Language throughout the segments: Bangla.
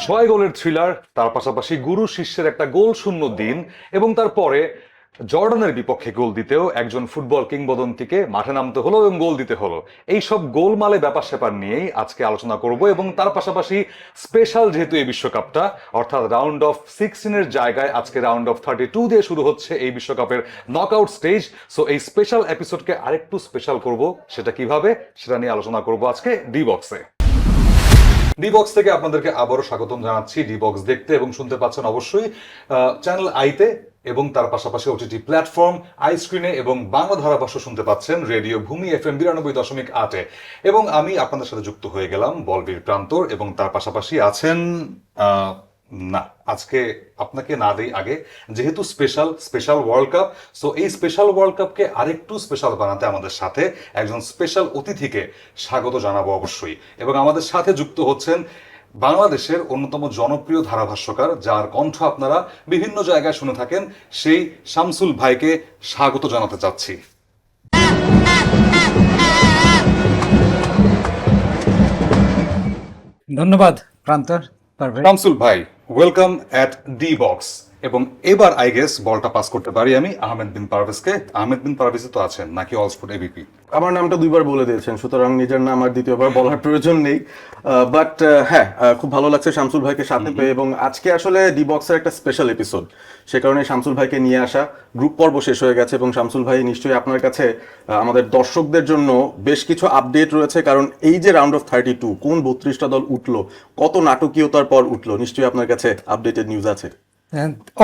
ছয় গোলের থ্রিলার, তার পাশাপাশি গুরু শিষ্যের একটা গোল শূন্য দিন এবং তারপরে জর্ডানের বিপক্ষে গোল দিতেও একজন ফুটবল কিংবদন্তিকে মাঠে নামতে হলো এবং গোল দিতে হলো। এই সব গোলমালে ব্যাপার স্যাপার নিয়েই আজকে আলোচনা করব এবং তার পাশাপাশি স্পেশাল যেহেতু এই বিশ্বকাপটা, অর্থাৎ রাউন্ড অফ 16-এর জায়গায় আজকে রাউন্ড অফ 32 দিয়ে শুরু হচ্ছে এই বিশ্বকাপের নকআউট স্টেজ। সো এই স্পেশাল এপিসোডকে আরেকটু স্পেশাল করব, সেটা কিভাবে সেটা নিয়ে আলোচনা করব আজকে ডি বক্সে। ডি বক্স থেকে আপনাদেরকে আবারও স্বাগতম জানাচ্ছি। ডি বক্স দেখতে এবং শুনতে পাচ্ছেন অবশ্যই চ্যানেল আইতে এবং তার পাশাপাশি ওটিটি প্ল্যাটফর্ম আই স্ক্রিনে এবং বাংলা ধারাভাষ্য শুনতে পাচ্ছেন রেডিও ভূমি FM 92.8 এবং আমি আপনাদের সাথে যুক্ত হয়ে গেলাম বলবীর প্রান্তর এবং তার পাশাপাশি আছেন না, আজকে আপনাকে না দেই আগে, যেহেতু স্পেশাল ওয়ার্ল্ড কাপ, সো এই স্পেশাল ওয়ার্ল্ড কাপকে আরেকটু স্পেশাল বানাতে আমাদের সাথে একজন স্পেশাল অতিথিকে স্বাগত জানাবো অবশ্যই। এবং আমাদের সাথে যুক্ত হচ্ছেন বাংলাদেশের অন্যতম জনপ্রিয় ধারাভাষ্যকার, যার কণ্ঠ আপনারা বিভিন্ন জায়গায় শুনে থাকেন, সেই শামসুল ভাইকে স্বাগত জানাতে চাচ্ছি। ধন্যবাদ প্রান্তর। শামসুল ভাই, ওয়েলকাম অ্যাট ডি বক্স। এবং এবার আই গেস বলটা পাস করতে পারি আমি আহমেদ বিন পারভেজকে। আহমেদ বিন পারভেজ তো আছেন নাকি অলস্পোর্ট এবিপি? আমার নামটা দুইবার বলে দিয়েছেন, সুতরাং নিজের নাম আর দ্বিতীয়বার বলার প্রয়োজন নেই। বাট হ্যাঁ, খুব ভালো লাগছে শামসুল ভাইকে সাথে পেয়ে, এবং আজকে আসলে ডি বক্সের একটা স্পেশাল এপিসোড, সে কারণে শামসুল ভাইকে নিয়ে আসা। গ্রুপ পর্ব শেষ হয়ে গেছে এবং শামসুল ভাই নিশ্চয়ই আপনার কাছে আমাদের দর্শকদের জন্য বেশ কিছু আপডেট রয়েছে, কারণ এই যে রাউন্ড অফ 32 কোন 32টা দল উঠলো, কত নাটকীয়তার পর উঠলো, নিশ্চয়ই আপনার কাছে আপডেটেড নিউজ আছে।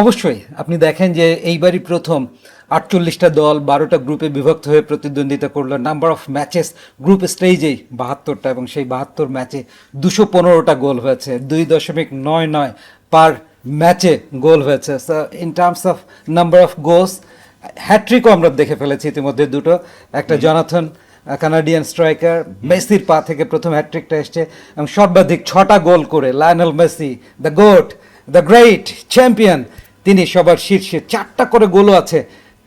অবশ্যই আপনি দেখেন যে এইবারই প্রথম 48টা দল 12টা গ্রুপে বিভক্ত হয়ে প্রতিদ্বন্দ্বিতা করলো। নাম্বার অফ ম্যাচেস গ্রুপ স্টেজেই 72টা, এবং সেই 72 ম্যাচে 215টা গোল হয়েছে, 2.99 পার ম্যাচে গোল হয়েছে। So in terms of number of goals, হ্যাট্রিকও আমরা দেখে ফেলেছি ইতিমধ্যে দুটো। একটা জনাথন কানাডিয়ান স্ট্রাইকার মেসির পা থেকে প্রথম হ্যাট্রিকটা এসছে, এবং সর্বাধিক 6টা গোল করে Lionel Messi, the goat, the great champion, তিনি সবার শীর্ষে। 4টা করে গোলও আছে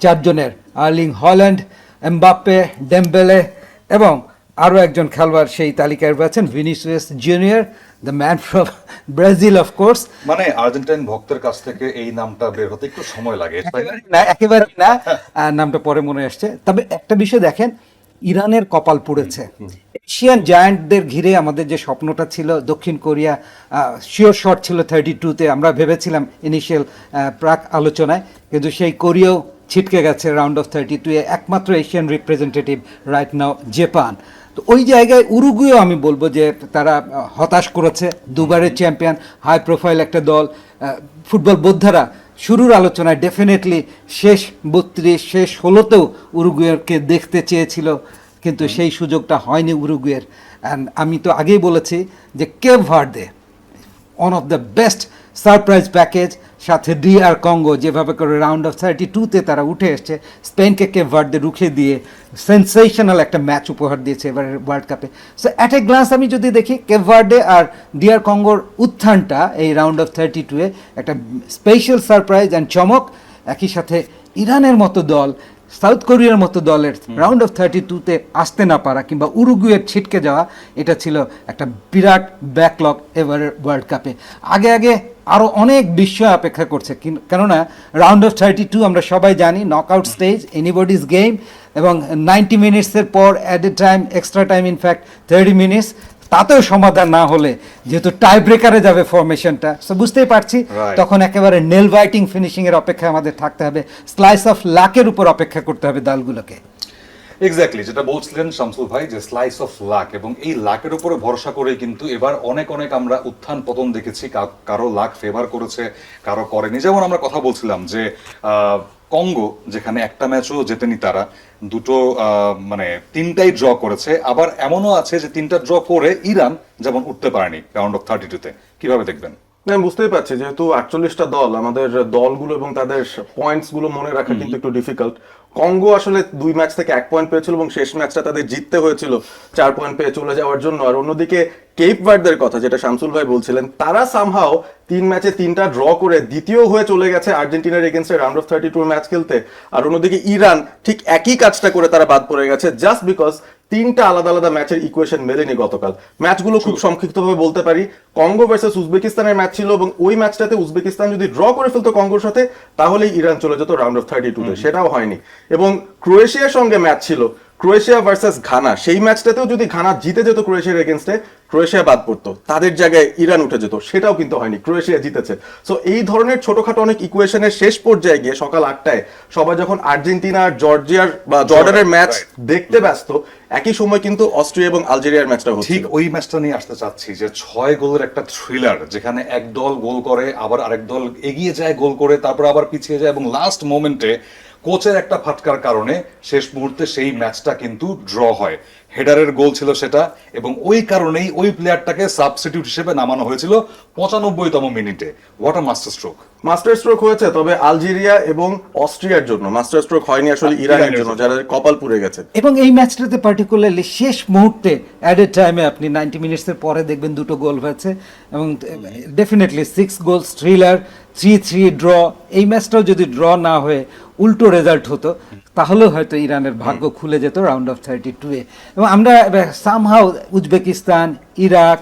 চারজনের, আর্লিং হল্যান্ড, এমবাপ্পে, ডেম্বেলে এবং আরও একজন খেলোয়াড় সেই তালিকায় রয়েছেন, Vinicius junior, the man from Brazil of course. মানে আর্জেন্টাইন ভক্তের কাছ থেকে এই নামটা বের হতে একটু সময় লাগে। না, একেবারে না, নামটা পরে মনে আসছে। তবে একটা বিষয় দেখেন, ইরানের কপাল পুড়েছে। এশিয়ান জায়ান্টদের ঘিরে আমাদের যে স্বপ্নটা ছিল, দক্ষিণ কোরিয়া শিওর শট ছিল 32-তে, আমরা ভেবেছিলাম ইনিশিয়াল প্রাক আলোচনায়, কিন্তু সেই কোরিয়াও ছিটকে গেছে রাউন্ড অফ 32-এ। একমাত্র Asian representative right now Japan. তো ওই জায়গায় উরুগুয়েও আমি বলবো যে তারা হতাশ করেছে, দুবারের চ্যাম্পিয়ন, হাই প্রোফাইল একটা দল। ফুটবল বোদ্ধারা শুরুর আলোচনায় ডেফিনেটলি শেষ 32, শেষ 16তেও উরুগুয়েকে দেখতে চেয়েছিল, কিন্তু সেই সুযোগটা হয়নি উরুগুয়ের। অ্যান্ড আমি তো আগেই বলেছি যে Cape Verde one of the best surprise package, সাথে DR কঙ্গো যেভাবে করে রাউন্ড অফ 32-তে তারা উঠে এসছে, স্পেনকে কেপ ভার্দে রুখে দিয়ে সেন্সেশনাল একটা ম্যাচ উপহার দিয়েছে এবারের ওয়ার্ল্ড কাপে। সো অ্যাট এ গ্লান্স আমি যদি দেখি, কেপ ভার্দে আর DR কঙ্গোর উত্থানটা এই রাউন্ড অফ 32-এ একটা স্পেশাল সারপ্রাইজ অ্যান্ড চমক। একই সাথে ইরানের মতো দল, সাউথ কোরিয়ার মতো দলের রাউন্ড অফ 32-তে আসতে না পারা কিংবা উরুগুয়ের ছিটকে যাওয়া, এটা ছিল একটা বিরাট ব্যাকলগ এবারের ওয়ার্ল্ড কাপে। আগে আরও অনেক বিষয় অপেক্ষা করছে, কেননা রাউন্ড অফ 32 আমরা সবাই জানি নকআউট স্টেজ, এনিবডিজ গেম, এবং 90 মিনিটসের পর added time, extra time, in fact 30 minutes, তাতেও সমাধান না হলে যেহেতু টাই ব্রেকারে যাবে ফরমেশনটা, সো বুঝতেই পারছি তখন একেবারে নেল বাইটিং ফিনিশিং এর অপেক্ষায় আমাদের থাকতে হবে, স্লাইস অফ লাকের উপর অপেক্ষা করতে হবে দলগুলোকে। এক্স্যাক্টলি যেটা বলছিলেন শামসুল ভাই, যে স্লাইস অফ লাক, এবং এই লাকের উপরে ভরসা করে কিন্তু এবার অনেক আমরা উত্থান পতন দেখেছি। কারো লাক ফেভার করেছে, কারো করেনি। যেমন আমরা কথা বলছিলাম যে কঙ্গো যেখানে একটা ম্যাচও জেতেনি তারা, দুটো মানে 3টাই ড্র করেছে। আবার এমনও আছে যে 3টা ড্র করে ইরান যেমন উঠতে পারেনি রাউন্ড অফ 32-তে। কিভাবে দেখবেন? আমি বুঝতেই পারছি, যেহেতু 48টা দল, আমাদের দলগুলো এবং তাদের পয়েন্টস গুলো মনে রাখা কিন্তু একটু ডিফিকাল্ট। কঙ্গো আসলে 2 ম্যাচ থেকে 1 পয়েন্ট পেয়েছিল এবং শেষ ম্যাচটা তাদের জিততে হয়েছিল 4 পয়েন্ট পেয়ে চলে যাওয়ার জন্য। আর অন্যদিকে কেপ ভার্দের কথা যেটা শামসুল ভাই বলছিলেন, তারা সামহাও 3 ম্যাচে 3টা ড্র করে দ্বিতীয় হয়ে চলে গেছে আর্জেন্টিনার এগেনস্টে রাউন্ড অফ 32 ম্যাচ খেলতে। আর অন্যদিকে ইরান ঠিক একই কাজটা করে তারা বাদ পড়ে গেছে জাস্ট বিকজ 3টা আলাদা আলাদা ম্যাচের ইকুয়েশন মেলেনি গতকাল। ম্যাচগুলো খুব সংক্ষিপ্তভাবে বলতে পারি, কঙ্গো ভার্সেস উজবেকিস্তানের ম্যাচ ছিল এবং ওই ম্যাচটাতে উজবেকিস্তান যদি ড্র করে ফেলতো কঙ্গোর সাথে তাহলেই ইরান চলে যেত রাউন্ড অফ 32-তে, সেটাও হয়নি। এবং ক্রোয়েশিয়ার সঙ্গে ম্যাচ ছিল, ক্রোয়েশিয়া ভার্সেস ঘানা, সেই ম্যাচটাতেও যদি ঘানা জিতে যেত ক্রোয়েশিয়ার এগেনস্টে, ক্রোয়েশিয়া বাদ পড়তো, তাদের জায়গায় ইরান উঠে যেত, সেটাও কিন্তু হয়নি, ক্রোয়েশিয়া জিতেছে। সো এই ধরনের ছোটখাটো অনেক ইকুয়েশনের শেষ পর্যায়ে গিয়ে সকাল 8টায় সবাই যখন আর্জেন্টিনা জর্জিয়ার বা জর্ডানের ম্যাচ দেখতে ব্যস্ত, একই সময় কিন্তু অস্ট্রিয়া এবং আলজেরিয়ার ম্যাচটা হচ্ছে। ঠিক ওই ম্যাচটা নিয়ে আসতে চাচ্ছি যে 6 গোলের একটা থ্রিলার, যেখানে এক দল গোল করে, আবার আরেক দল এগিয়ে যায় গোল করে, তারপর আবার পিছিয়ে যায় এবং লাস্ট মোমেন্টে কোচের একটা ফাটকার কারণে শেষ মুহূর্তে সেই ম্যাচটা কিন্তু ড্র হয়। হেডারের গোল ছিল সেটা, এবং ওই কারণেই ওই প্লেয়ারটাকে সাবস্টিটিউট হিসেবে নামানো হয়েছিল 95তম মিনিটে। What a master stroke! Master stroke হয়েছে, তবে আলজেরিয়া এবং অস্ট্রিয়ার জন্য মাস্টার স্ট্রোক হয়নি আসলে ইরানের জন্য, যারা কপাল পুড়ে গেছে। এবং এই ম্যাচটাতে পার্টিকুলারলি শেষ মুহূর্তে অ্যাডেড টাইমে আপনি 90 মিনিটসের পরে দেখবেন 2টো গোল হয়েছে এবং ডেফিনেটলি 6 গোলস থ্রিলার, 3-3 ড্র। এই ম্যাচটাও যদি ড্র না হয়ে উল্টো রেজাল্ট হতো তাহলেও হয়তো ইরানের ভাগ্য খুলে যেত রাউন্ড অফ 32-এ। এবং আমরা সামহাও উজবেকিস্তান, ইরাক,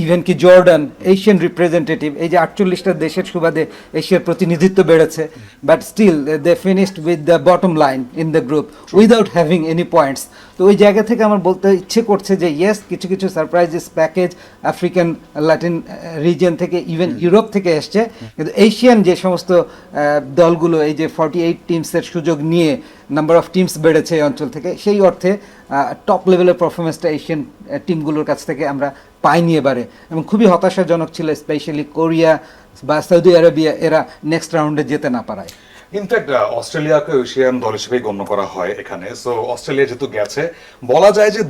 ইভেন কি জর্ডান, এশিয়ান রিপ্রেজেন্টেটিভ, এই যে 48টা দেশের সুবাদে এশিয়ার প্রতিনিধিত্ব বেড়েছে, but still they finished with the bottom line in the group without having any points. তো ওই জায়গা থেকে আমার বলতে ইচ্ছে করছে যে ইয়েস, কিছু কিছু surprises package African, Latin region থেকে, ইভেন ইউরোপ থেকে এসছে, কিন্তু এশিয়ান যে সমস্ত দলগুলো এই যে 48 টিমসের সুযোগ নিয়ে নাম্বার অফ টিমস বেড়েছে এই অঞ্চল থেকে, সেই অর্থে টপ লেভেলের পারফরমেন্সটা এশিয়ান টিমগুলোর কাছ থেকে আমরা পাইনি এবারে, এবং খুবই হতাশাজনক ছিল স্পেশালি কোরিয়া বা সৌদি আরবিয়া এরা নেক্সট রাউন্ডে যেতে না পারায়। ইনফ্যাক্ট অস্ট্রেলিয়াকে এশিয়ান দল হিসেবেই গণ্য করা হয় এখানে। সো অস্ট্রেলিয়া যেহেতু গেছে, বলা যায় যে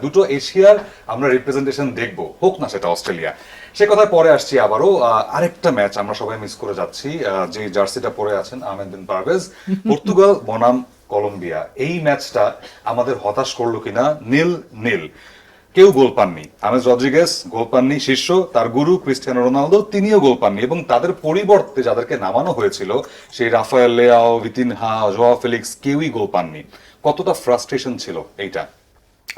দুটো এশিয়ার আমরা রিপ্রেজেন্টেশন দেখবো, হোক না সেটা অস্ট্রেলিয়া। সে কথায় পরে আসছি আবারও। আরেকটা ম্যাচ আমরা সবাই মিস করে যাচ্ছি, যে জার্সিটা পরে আছেন আহমেদ বিন পারভেজ, পর্তুগাল বনাম কলম্বিয়া। এই ম্যাচটা আমাদের হতাশ করলো কিনা, 0-0, কেউ গোল পাননি। আমেজ রদ্রিগেজ গোল পাননি, শীর্ষ তার গুরু ক্রিস্টিয়ানো রোনালদো তিনিও গোল পাননি, এবং তাদের পরিবর্তে যাদেরকে নামানো হয়েছিল সেই রাফায়েল লেয়াও, ভিতিনহা, জোয়া ফেলিক্স, কেউই গোল পাননি। কতটা ফ্রাস্ট্রেশন ছিল এইটা!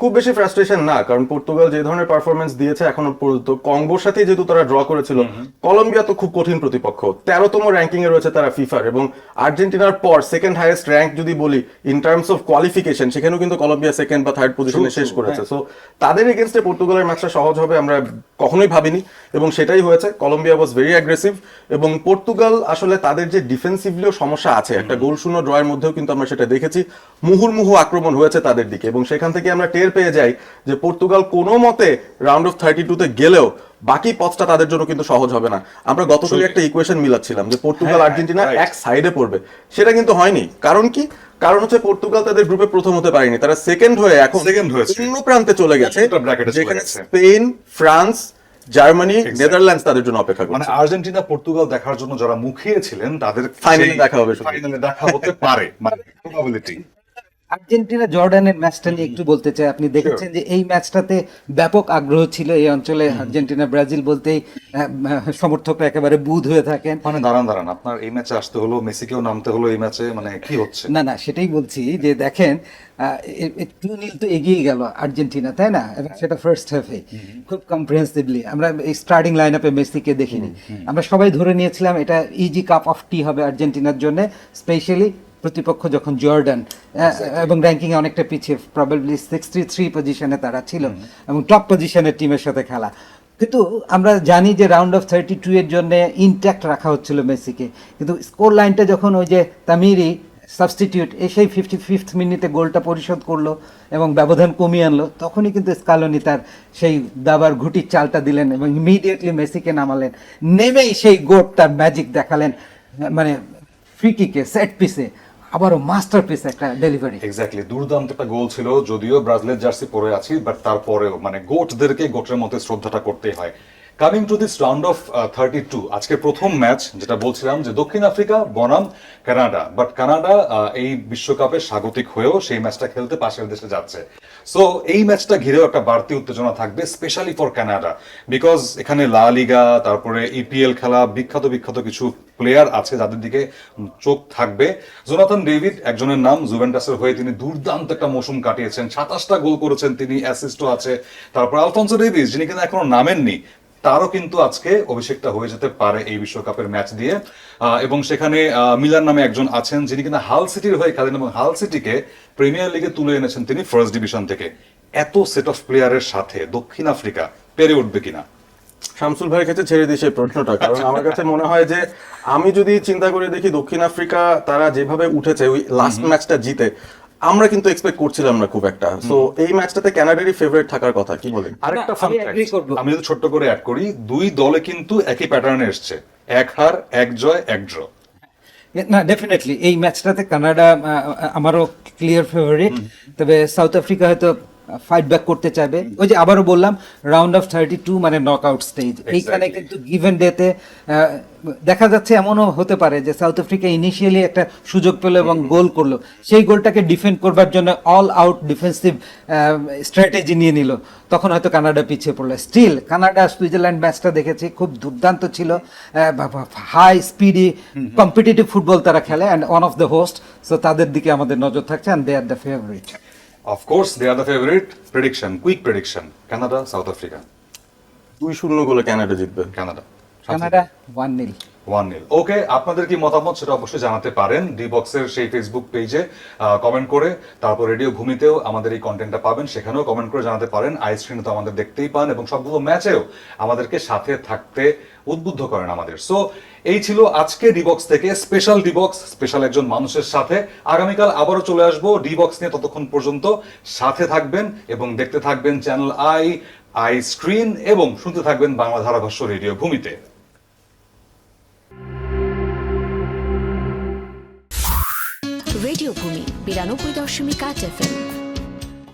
খুব বেশি ফ্রাস্ট্রেশন না, কারণ পর্তুগাল যে ধরনের পারফরমেন্স দিয়েছে এখনো পর্যন্ত, কঙ্গোর সাথে যেহেতু তারা ড্র করেছিল, কলম্বিয়া তো খুব কঠিন প্রতিপক্ষ, 13তম র্যাঙ্কিং এ রয়েছে তারা ফিফার, এবং আর্জেন্টিনার পর সেকেন্ড হাইয়েস্ট র্যাঙ্ক যদি বলি ইন টার্মস অফ কোয়ালিফিকেশন, সেখানেও কিন্তু কলম্বিয়া সেকেন্ড বা থার্ড পজিশনে শেষ করেছে। সো তাদের এগেনস্টে পর্তুগালের ম্যাচটা সহজ হবে আমরা কখনোই ভাবিনি, এবং সেটাই হয়েছে। কলম্বিয়া ওয়াজ ভেরি অ্যাগ্রেসিভ, এবং পর্তুগাল আসলে তাদের যে ডিফেন্সিভলিও সমস্যা আছে, একটা গোল শূন্য ড্রয়ের মধ্যেও কিন্তু আমরা সেটা দেখেছি, মুহুর্মুহু আক্রমণ হয়েছে তাদের দিকে, এবং সেখান থেকে আমরা টের পেয়ে যাই যে পর্তুগাল কোনো মতে রাউন্ড অফ 32-তে গেলেও বাকি পথটা তাদের জন্য কিন্তু সহজ হবে না। আমরা গতকাল একটা ইকুয়েশন মিলাচ্ছিলাম যে পর্তুগাল আর্জেন্টিনা এক সাইডে পড়বে, সেটা কিন্তু হয়নি। কারণ কি? কারণ হচ্ছে পর্তুগাল তাদের গ্রুপে প্রথম হতে পারেনি, তারা সেকেন্ড হয়ে এখন অন্য প্রান্তে চলে গেছে, যেখানে স্পেন, ফ্রান্স, জার্মানি, নেদারল্যান্ডস তাদের জন্য অপেক্ষা করছে। মানে আর্জেন্টিনা পর্তুগাল দেখার জন্য যারা মুখিয়ে ছিলেন তাদের ফাইনালে দেখা হবে, ফাইনালে দেখা হতে পারে, মানে প্রবাবিলিটি। আর্জেন্টিনা জর্ডানের ম্যাচটা নিয়ে একটু বলতে চাই। আপনি দেখেছেন যে এই ম্যাচটাতে ব্যাপক আগ্রহ ছিল এই অঞ্চলে। আর্জেন্টিনা ব্রাজিল বলতেই সমর্থকরা একেবারে বুঁদ হয়ে থাকেন। মানে দাঁড়ান, আপনার এই ম্যাচে আসতে হলো, মেসিকেও নামতে হলো এই ম্যাচে, মানে কি হচ্ছে? না, সেটাই বলছি যে দেখেন 2-0 তো এগিয়ে গেল আর্জেন্টিনা, তাই না? এবং সেটা ফার্স্ট হাফে খুব কম্প্রিহেন্সিভলি। আমরা এই স্টার্টিং লাইন আপে মেসিকে দেখিনি, আমরা সবাই ধরে নিয়েছিলাম এটা ইজি কাপ অফ টি হবে আর্জেন্টিনার জন্য, স্পেশালি প্রতিপক্ষ যখন জর্ডান, এবং র্যাঙ্কিং এ অনেকটা পিছিয়ে, প্রবাবলি 63 পজিশনে তারা ছিল এবং টপ পজিশনের টিমের সাথে খেলা। কিন্তু আমরা জানি যে রাউন্ড অফ 32 এর জন্য ইনট্যাক্ট রাখা হচ্ছিল মেসিকে, কিন্তু স্কোর লাইনটা যখন ওই যে তামিরি সাবস্টিটিউট এসেই 55th মিনিটে গোলটা পরিশোধ করলো এবং ব্যবধান কমিয়ে আনলো, তখনই কিন্তু স্কালোনি তার সেই দাবার ঘুটির চালটা দিলেন এবং ইমিডিয়েটলি মেসিকে নামালেন, নেমেই সেই গোলটার ম্যাজিক দেখালেন, মানে ফ্রি কিকে, সেট পিসে, আবারও মাস্টারপিস একটা ডেলিভারি। এক্স্যাক্টলি, দুর্দান্ত একটা গোল ছিল। যদিও ব্রাজিলের জার্সি পরে আছি, বাট তারপরেও মানে গোটদেরকে গোটের মতো শ্রদ্ধাটা করতেই হয়। Coming to this round of 32, আজকে প্রথম ম্যাচ যেটা বলছিলাম যে দক্ষিণ আফ্রিকা বনাম কানাডা, বাট কানাডা এই বিশ্বকাপে স্বাগতিক হয়েও সেই ম্যাচটা খেলতে পাশের দেশে যাচ্ছে। সো এই ম্যাচটা ঘিরেও একটা বাড়তি উত্তেজনা থাকবে, স্পেশালি ফর কানাডা, বিকজ এখানে লা লিগা, তারপরে ইপিএল খেলা বিখ্যাত বিখ্যাত কিছু প্লেয়ার আছে যাদের দিকে চোখ থাকবে। জোনাথন ডেভিড একজনের নাম, জুভেন্টাসের হয়ে তিনি দুর্দান্ত একটা মৌসুম কাটিয়েছেন, 27টা গোল করেছেন তিনি, অ্যাসিস্টও আছে। তারপর আলফোনসো ডেভিস, যিনি কিনা এখনো নামেননি, তারও কিন্তু আজকে অভিষেকটা হয়ে যেতে পারে এই বিশ্বকাপের ম্যাচ দিয়ে। এবং সেখানে মিলার নামে একজন আছেন যিনি কিনা হাল সিটির হয়ে খেলেন এবং হাল সিটিকে প্রিমিয়ার লিগে তুলে এনেছেন তিনি ফার্স্ট ডিভিশন থেকে। এত সেট অফ প্লেয়ারের সাথে দক্ষিণ আফ্রিকা পেরে উঠবে কিনা? শামসুল ভাইয়ের কাছে ছেড়ে দিই সেই প্রশ্নটা, কারণ আমার কাছে মনে হয় যে আমি যদি চিন্তা করে দেখি দক্ষিণ আফ্রিকা তারা যেভাবে উঠেছে ওই লাস্ট ম্যাচটা জিতে, আমরা কিন্তু এক্সপেক্ট করছিলাম না খুব একটা। সো এই ম্যাচটাতে কানাডারই ফেভারিট থাকার কথা, কি বলেন? আরেকটা না, ফান আমি agree করবো। আমি যদি ছোট্ট করে অ্যাড করি, দুই দলে কিন্তু একই প্যাটার্নে এসছে, এক হার এক জয় এক ড্র। না, ডেফিনেটলি এই ম্যাচটাতে কানাডা আমারও ক্লিয়ার ফেভারিট। তবে সাউথ আফ্রিকা হয়তো ফাইট ব্যাক করতে চাইবে। ওই যে আবারও বললাম, রাউন্ড অফ 32 মানে নক আউট স্টেজ। এইখানে কিন্তু গিভেন ডেতে দেখা যাচ্ছে এমনও হতে পারে যে সাউথ আফ্রিকা ইনিশিয়ালি একটা সুযোগ পেল এবং গোল করলো, সেই গোলটাকে ডিফেন্ড করবার জন্য অল আউট ডিফেন্সিভ স্ট্র্যাটেজি নিয়ে নিল, তখন হয়তো কানাডা পিছিয়ে পড়লো। স্টিল কানাডা সুইজারল্যান্ড ম্যাচটা দেখেছি, খুব দুর্দান্ত ছিল, হাই স্পিডি কম্পিটিটিভ ফুটবল তারা খেলে, and one of the host. So তাদের দিকে আমাদের নজর থাকছে, and they are the favourite. Of course they are the favourite. Prediction, quick prediction, Canada South Africa. 2-0 গোলে কানাডা জিতবে। Canada Canada 1-0। 1-0। ওকে, আপনাদের কি মতামত সেটা অবশ্যই জানাতে পারেন ডি বক্সের সেই ফেসবুক পেজে কমেন্ট করে। তারপর রেডিও ভূমিতেও আমাদের এই কন্টেন্টটা পাবেন, সেখানেও কমেন্ট করে জানাতে পারেন। আইস্ক্রিনে তো আমাদের দেখতেই পান এবং সবগুলো ম্যাচেও আমাদেরকে সাথে থাকতে উদ্বুদ্ধ করেন আমাদের। সো এই ছিল আজকে ডি বক্স থেকে স্পেশাল ডি বক্স, স্পেশাল একজন মানুষের সাথে। আগামীকাল আবারও চলে আসবো ডি বক্স নিয়ে, ততক্ষণ পর্যন্ত সাথে থাকবেন এবং দেখতে থাকবেন চ্যানেল আই স্ক্রিন এবং শুনতে থাকবেন বাংলা ধারাভাষ্য রেডিও ভূমিতে। রেডিও ভূমি 92.8 FM।